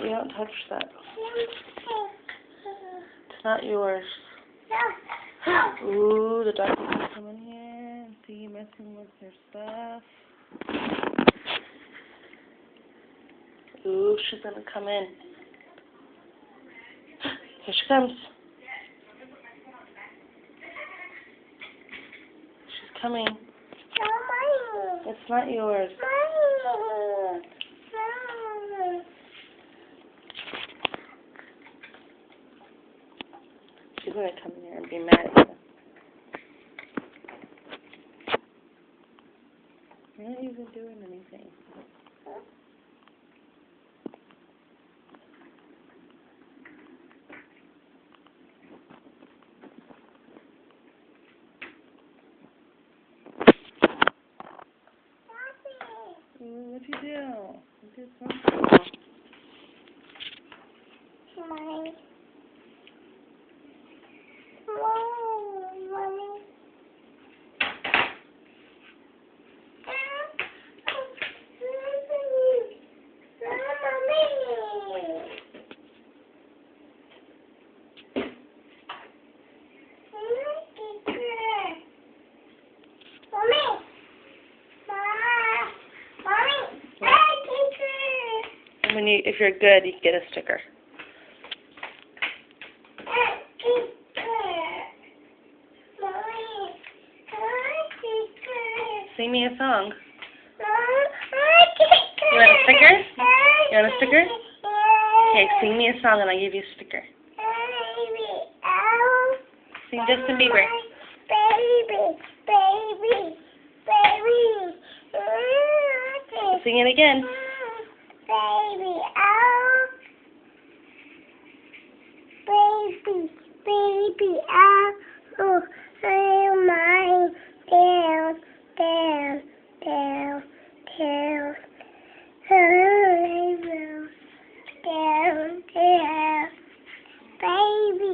you don't touch that. It's not yours. Ooh, the dog is gonna come in here and see you messing with her stuff. Ooh, she's gonna come in. Here she comes. She's coming. It's not yours. She's gonna come in here and be mad at you. You're not even doing anything. Ooh, what'd you do? You did something. Mommy. When if you're good, you get a sticker. Sing me a song. You want a sticker? You want a sticker? Okay, sing me a song and I'll give you a sticker. Sing Justin Bieber. Sing it again. Baby, oh, baby, oh, oh, my, down, down, down, down, down, down, baby,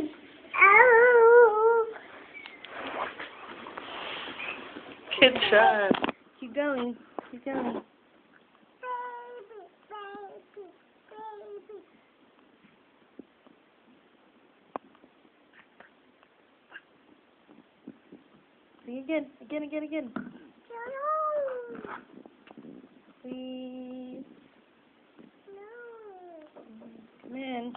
oh. Good job. Keep going. Keep going. Sing again. Please. No. Come in.